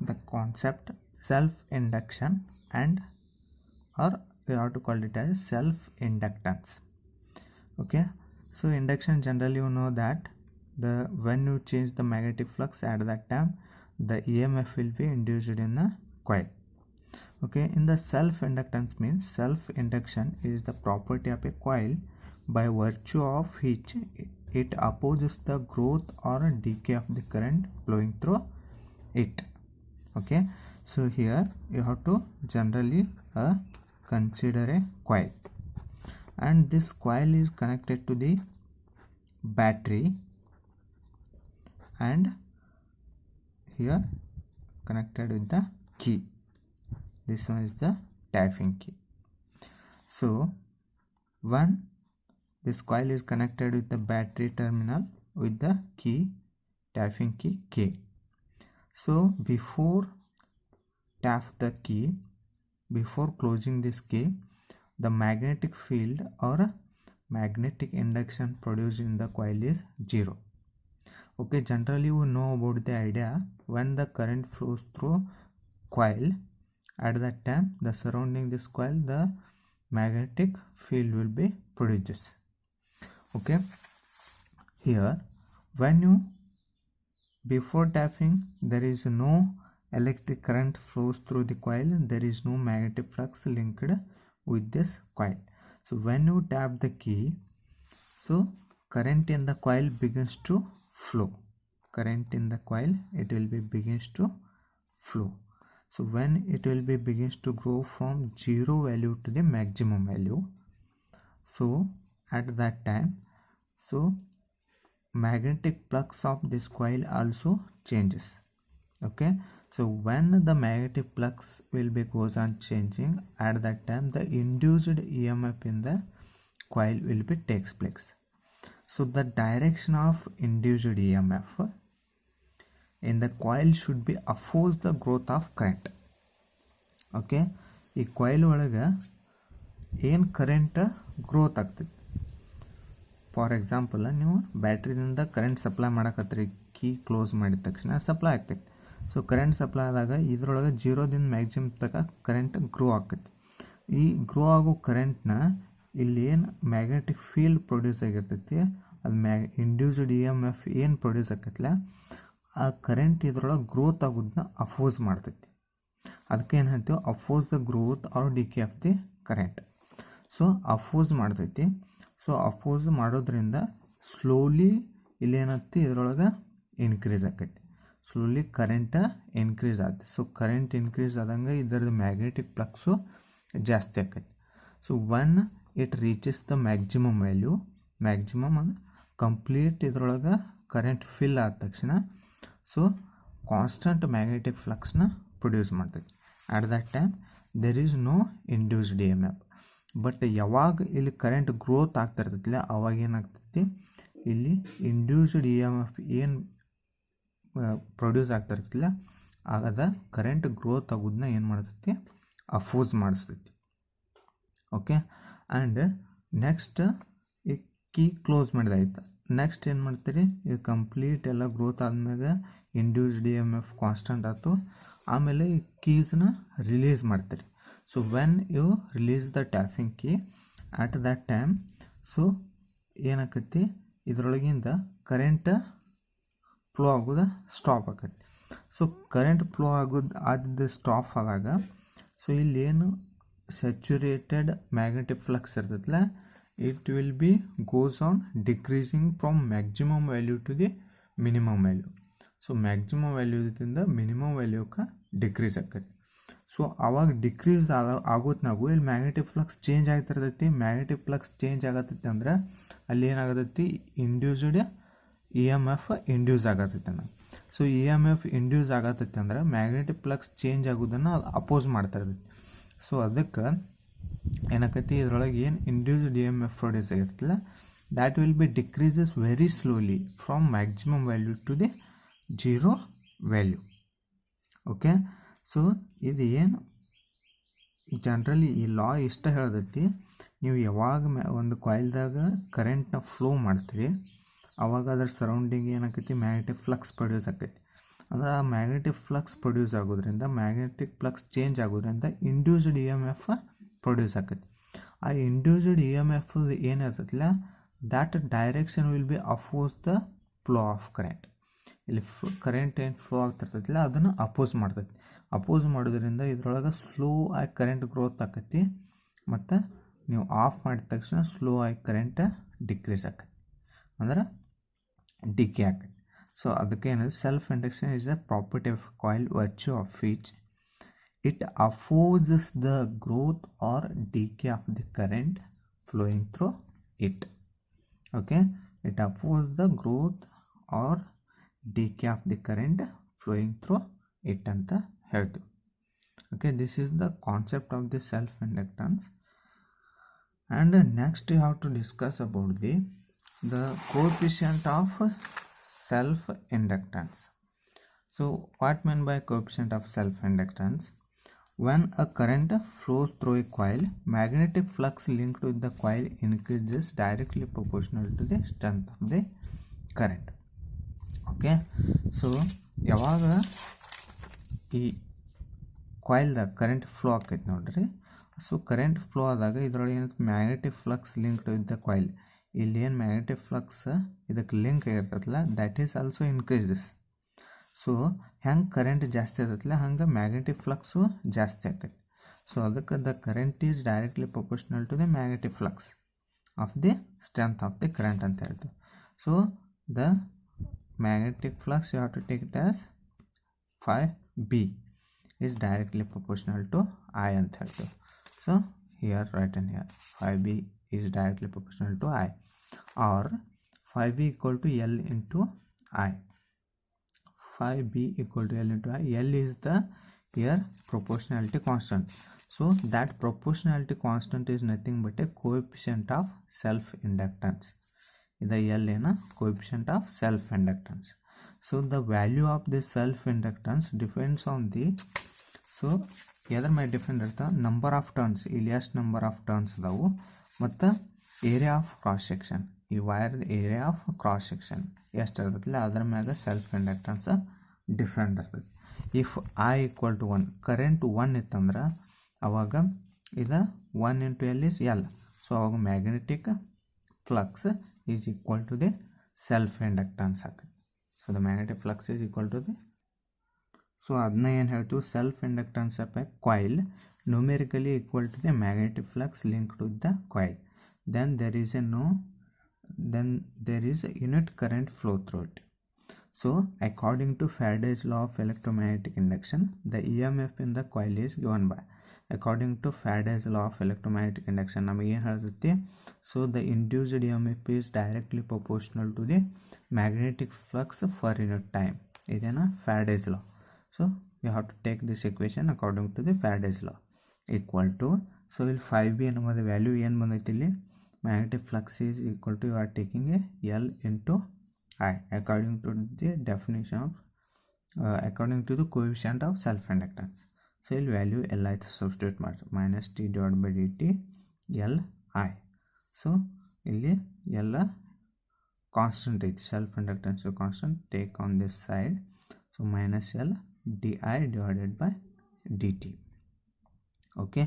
the concept self-induction and or we have to call it as self-inductance. Okay, so induction generally you know that when you change the magnetic flux at that time the EMF will be induced in the coil. Okay, in the self-inductance means self-induction is the property of a coil by virtue of which it opposes the growth or decay of the current flowing through it. Okay, so here you have to generally consider a coil, and this coil is connected to the battery and here connected with the key. This one is the tapping key. So when this coil is connected with the battery terminal with the key, tapping key K. So before tap the key, before closing this key, the magnetic field or magnetic induction produced in the coil is 0. Okay, generally we know about the idea when the current flows through coil, at that time the surrounding this coil the magnetic field will be produced. Okay, here when you before tapping there is no electric current flows through the coil, there is no magnetic flux linked with this coil. So when you tap the key, so current in the coil begins to flow. Current in the coil it will be begins to flow. So when it will be begins to go from 0 value to the maximum value, so at that time so magnetic flux of this coil also changes. Okay, so when the magnetic flux will be goes on changing, at that time the induced EMF in the coil will be takes place. So the direction of induced EMF in the coil should be oppose the growth of current. Okay, ಈ coil ಒಳಗೆ ಏನು current growth ಆಗ್ತದೆ. For example ನೀವು ಬ್ಯಾಟ್ರಿದಿಂದ current supply ಮಾಡಕತ್ತೀರಿ, key close ಮಾಡಿದ ತಕ್ಷಣ supply ಆಗ್ತೈತಿ. So current supply ಆದಾಗ ಇದ್ರೊಳಗೆ 0ದಿಂದ ಮ್ಯಾಕ್ಸಿಮಮ್ ತನಕ ಕರೆಂಟ್ ಗ್ರೋ ಆಕೈತಿ. ಈ ಗ್ರೋ ಆಗೋ ಕರೆಂಟ್ನ ಇಲ್ಲಿ ಏನು ಮ್ಯಾಗ್ನೆಟಿಕ್ ಫೀಲ್ಡ್ ಪ್ರೊಡ್ಯೂಸ್ ಆಗಿರ್ತೈತಿ, ಅದು ಇಂಡ್ಯೂಸ್ಡ್ EMF ಏನು ಪ್ರೊಡ್ಯೂಸ್ ಆಕೈತಿಲ್ಲ, ಆ ಕರೆಂಟ್ ಇದ್ರೊಳಗೆ ಗ್ರೋತ್ ಆಗೋದನ್ನ ಅಪೋಸ್ ಮಾಡ್ತೈತಿ. ಅದಕ್ಕೆ ಏನು ಹೇಳ್ತೀವಿ, oppose the growth or decay of the current. So oppose ಮಾಡ್ತೈತಿ. ಸೊ ಅಪೋಸ್ ಮಾಡೋದ್ರಿಂದ ಸ್ಲೋಲಿ ಇಲ್ಲೇನತ್ತಿ ಇದರೊಳಗೆ ಇನ್ಕ್ರೀಸ್ ಆಕೈತಿ. ಸ್ಲೋಲಿ ಕರೆಂಟ್ ಇನ್ಕ್ರೀಸ್ ಆಗುತ್ತೆ. ಸೊ ಕರೆಂಟ್ ಇನ್ಕ್ರೀಸ್ ಆದಂಗೆ ಇದರದ್ದು ಮ್ಯಾಗ್ನೆಟಿಕ್ ಫ್ಲಕ್ಸು ಜಾಸ್ತಿ ಆಕೈತಿ. So when it reaches the maximum value, maximum ಅಂದ್ರೆ ಕಂಪ್ಲೀಟ್ ಇದರೊಳಗೆ ಕರೆಂಟ್ ಫಿಲ್ ಆದ ತಕ್ಷಣ ಸೊ ಕಾನ್ಸ್ಟಂಟ್ ಮ್ಯಾಗ್ನೆಟಿಕ್ ಫ್ಲಕ್ಸ್ನ ಪ್ರೊಡ್ಯೂಸ್ ಮಾಡ್ತೈತಿ. At that time there is no induced EMF. But ಯಾವಾಗ ಇಲ್ಲಿ ಕರೆಂಟ್ ಗ್ರೋತ್ ಆಗ್ತಾ ಇರ್ತೈತಿಲ್ಲ ಅವಾಗ ಏನಾಗ್ತೈತಿ, ಇಲ್ಲಿ ಇಂಡ್ಯೂಸ್ಡ್ EMF ಏನು ಪ್ರೊಡ್ಯೂಸ್ ಆಗ್ತಾ ಇರ್ತಿಲ್ಲ ಆಗದ ಕರೆಂಟ್ ಗ್ರೋತ್ ಆಗೋದನ್ನ ಏನು ಮಾಡ್ತೈತಿ, ಅಪೋಸ್ ಮಾಡಿಸ್ತೈತಿ. ಓಕೆ, ಆ್ಯಂಡ್ ನೆಕ್ಸ್ಟ್ ಈ ಕೀ ಕ್ಲೋಸ್ ಮಾಡಿದಾಯ್ತು. ನೆಕ್ಸ್ಟ್ ಏನು ಮಾಡ್ತೀರಿ, ಇದು ಕಂಪ್ಲೀಟ್ ಎಲ್ಲ ಗ್ರೋತ್ ಆದ್ಮೇಲೆ ಇಂಡ್ಯೂಸ್ಡ್ EMF ಕಾನ್ಸ್ಟಂಟ್ ಆಯ್ತು. ಆಮೇಲೆ ಈ ಕೀಸ್ನ ರಿಲೀಸ್ ಮಾಡ್ತೀರಿ. So when you release the tapping key at that time so ಏನಾಕೈತಿ, ಇದರೊಳಗಿಂದ ಕರೆಂಟ್ ಫ್ಲೋ ಆಗೋದು ಸ್ಟಾಪ್ ಆಕೈತಿ. ಸೊ ಕರೆಂಟ್ ಫ್ಲೋ ಆಗೋದು ಆದ ಸ್ಟಾಪ್ ಆದಾಗ ಸೊ ಇಲ್ಲೇನು ಸ್ಯಾಚುರೇಟೆಡ್ ಮ್ಯಾಗ್ನೆಟಿಕ್ ಫ್ಲಕ್ಸ್ ಇರ್ತೈತಲ್ಲ, it will be goes on decreasing from maximum value to the minimum value. So maximum ವ್ಯಾಲ್ಯೂದಿಂದ ಮಿನಿಮಮ್ ವ್ಯಾಲ್ಯೂಕ್ಕೆ ಡಿಕ್ರೀಸ್ ಆಕೈತಿ. ಸೊ ಅವಾಗ ಡಿಕ್ರೀಸ್ ಆಗೋತ್ನಾಗು ಇಲ್ಲಿ ಮ್ಯಾಗ್ನೆಟಿಕ್ ಫ್ಲಕ್ಸ್ ಚೇಂಜ್ ಆಗ್ತಿರ್ತೈತಿ. ಮ್ಯಾಗ್ನೆಟಿಕ್ ಫ್ಲಕ್ಸ್ ಚೇಂಜ್ ಆಗತ್ತೈತಿ ಅಂದ್ರೆ ಅಲ್ಲಿ ಏನಾಗತೈತಿ, ಇಂಡ್ಯೂಸ್ಡ್ EMF ಇಂಡ್ಯೂಸ್ ಆಗತೈತಿ ಅನ್ನೋ. ಸೊ EMF ಇಂಡ್ಯೂಸ್ ಆಗತೈತಿ ಅಂದ್ರೆ ಮ್ಯಾಗ್ನೆಟಿಕ್ ಫ್ಲಕ್ಸ್ ಚೇಂಜ್ ಆಗೋದನ್ನು ಅದು ಅಪೋಸ್ ಮಾಡ್ತಾ ಇರ್ತೈತಿ. ಸೊ ಅದಕ್ಕೆ ಏನಾಕೈತಿ, ಇದರೊಳಗೆ ಏನು ಇಂಡ್ಯೂಸ್ಡ್ EMF ಪ್ರೊಡ್ಯೂಸ್ ಆಗಿರ್ತಲ್ಲ that will be decreases very slowly from maximum value to the 0 value. Okay, so ಇದು ಏನು ಜನರಲಿ ಈ ಲಾ ಇಷ್ಟ ಹೇಳ್ದೈತಿ, ನೀವು ಯಾವಾಗ ಒಂದು ಕಾಯಿಲ್ದಾಗ ಕರೆಂಟ್ನ ಫ್ಲೋ ಮಾಡ್ತೀರಿ ಅವಾಗ ಅದ್ರ ಸರೌಂಡಿಂಗ್ ಏನಾಕೈತಿ, ಮ್ಯಾಗ್ನೆಟಿಕ್ ಫ್ಲಕ್ಸ್ ಪ್ರೊಡ್ಯೂಸ್ ಆಕೈತಿ. ಅಂದರೆ ಆ ಮ್ಯಾಗ್ನೆಟಿಕ್ ಫ್ಲಕ್ಸ್ ಪ್ರೊಡ್ಯೂಸ್ ಆಗೋದ್ರಿಂದ, ಮ್ಯಾಗ್ನೆಟಿಕ್ ಫ್ಲಕ್ಸ್ ಚೇಂಜ್ ಆಗೋದ್ರಿಂದ induced E M F produce ಆಕೈತಿ. ಆ ಇಂಡ್ಯೂಸ್ಡ್ ಇ ಎಮ್ ಎಫ್ ಏನಿರ್ತೈತಿಲ್ಲ, that direction will be oppose the flow of current. ಇಲ್ಲಿ ಕರೆಂಟ್ ಏನು ಫ್ಲೋ ಆಗ್ತಿರ್ತೈತಿಲ್ಲ ಅದನ್ನು ಅಪೋಸ್ ಮಾಡ್ತೈತಿ. ಅಪೋಸ್ ಮಾಡೋದ್ರಿಂದ ಇದ್ರೊಳಗೆ ಸ್ಲೋ ಆಗಿ ಕರೆಂಟ್ ಗ್ರೋತ್ ಆಕೈತಿ, ಮತ್ತು ನೀವು ಆಫ್ ಮಾಡಿದ ತಕ್ಷಣ ಸ್ಲೋ ಆಗಿ ಕರೆಂಟ್ ಡಿಕ್ರೀಸ್ ಆಕೈತಿ, ಅಂದ್ರೆ ಡಿಕೆ ಆಕೈತಿ. ಸೊ ಅದಕ್ಕೆ ಏನಂದ್ರೆ self induction is a property of coil virtue of which it opposes the growth or decay of the current flowing through it. Okay, it opposes the growth or decay of the current flowing through it ಅಂತ ಹೇಳ್ತೀವಿ. Okay, this is the concept of the self inductance. And next you have to discuss about the coefficient of self inductance. So what mean by coefficient of self inductance? When a current flows through a coil, magnetic flux linked with the coil increases directly proportional to the strength of the current. Okay, so ಯಾವಾಗ ಈ ಕಾಯಿಲ್ದಾಗ current flow ಆಕೈತೆ ನೋಡ್ರಿ, so current flow ಆದಾಗ ಇದ್ರೊಳಗೆ ಏನಂತ magnetic flux linked with the coil, ಇಲ್ಲಿ ಏನು magnetic flux ಇದಕ್ಕೆ ಲಿಂಕ್ ಆಗಿರ್ತೈತಲ್ಲ that is also increases. So ಹೆಂಗೆ ಕರೆಂಟ್ ಜಾಸ್ತಿ ಆಗ್ತೈತಿಲ್ಲ ಹಂಗೆ ಮ್ಯಾಗ್ನೆಟಿಕ್ ಫ್ಲಕ್ಸು ಜಾಸ್ತಿ ಆಕೈತಿ. ಸೊ ಅದಕ್ಕೆ the current is directly proportional to the magnetic flux of the strength of the current ಅಂತ ಹೇಳ್ತೀವಿ. So the magnetic flux you have to take it as φB is directly proportional to I ಅಂತ ಹೇಳ್ತೀವಿ. So here right in here φB is directly proportional to I, or φB equal to L into I. φB equal to L into I. L is the here proportionality constant. So that proportionality constant is nothing but a coefficient of self inductance. The L is a coefficient of self inductance. So the value of the self inductance depends on the, so either may depend on the number of turns, Elias number of turns davu, matta area of cross section. ಈ wire area of cross section ಎಷ್ಟು ಇರ್ತೈತಿಲ್ಲ ಅದ್ರ ಮ್ಯಾಗ self inductance different ಇರ್ತೈತಿ. If I equal to 1 current 1 ಇತ್ತಂದ್ರೆ ಅವಾಗ ಇದು 1 into L is L. So ಅವಾಗ magnetic flux is equal to the self inductance ಆಕೈತಿ. So the magnetic flux is equal to the, so ಅದನ್ನ ಏನು ಹೇಳ್ತೀವಿ self inductance of a coil numerically equal to the magnetic flux linked with the coil. then there is a unit current flow through it. So according to Faraday's law of electromagnetic induction, the EMF in the coil is given by, according to Faraday's law of electromagnetic induction ನಮಗೆ ಏನು ಹೇಳ್ತೈತಿ, so the induced EMF is directly proportional to the magnetic flux per unit time. ಇದೇನಾ Faraday's law. So you have to take this equation according to the Faraday's law equal to, so ಇಲ್ಲಿ φB ಅನ್ನೋದು value ಏನು ಬಂದೈತಿ ಇಲ್ಲಿ, magnetic flux is equal to, you are taking a L into I according to the definition of according to the coefficient of self inductance. So ಇಲ್ಲಿ value L ಆಯ್ತು substitute ಮಾಡಿ minus T divide by dt L I. So ಇಲ್ಲಿ ಎಲ್ಲ constant ಐತಿ, self inductance constant, take on this side. So minus L di divided by dt. Okay,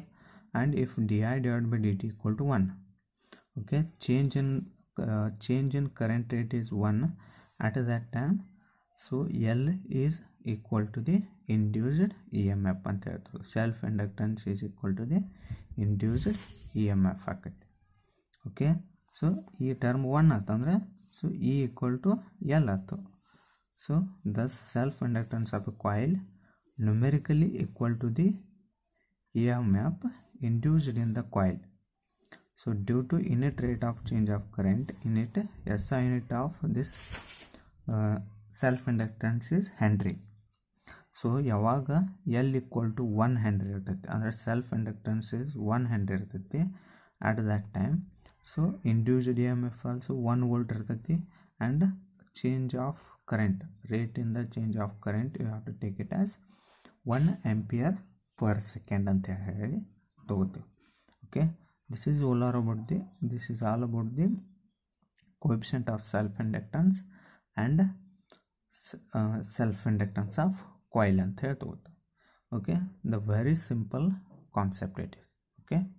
and if di divided by dt equal to 1, okay, change in current rate is 1 at that time. So L is equal to the induced EMF ಅಂತ ಹೇಳ್ತೀವಿ. Self inductance is equal to the induced EMF ಆಕೈತಿ. Okay, so ಈ term 1 ಆತಂದ್ರೆ so E equal to L ಆಯ್ತು. So thus self inductance of a coil numerically equal to the EMF induced in the coil. So due to unit rate of change of current in it, SI unit of this self inductance is Henry. So ಯಾವಾಗ L equal to 1 Henry ಇರ್ತೈತಿ ಅಂದರೆ self inductance is 1 Henry ಇರ್ತೈತಿ at that time. So induced EMF also 1 volt ಇರ್ತೈತಿ and change of current rate in the change of current you have to take it as 1 ampere per second ಅಂತ ಹೇಳಿ ತಗೋತೀವಿ. Okay, this is all about the coefficient of self inductance and self inductance of coil ಅಂತ ಹೇಳ್ಬೋದು. Okay, the very simple concept it is. Okay.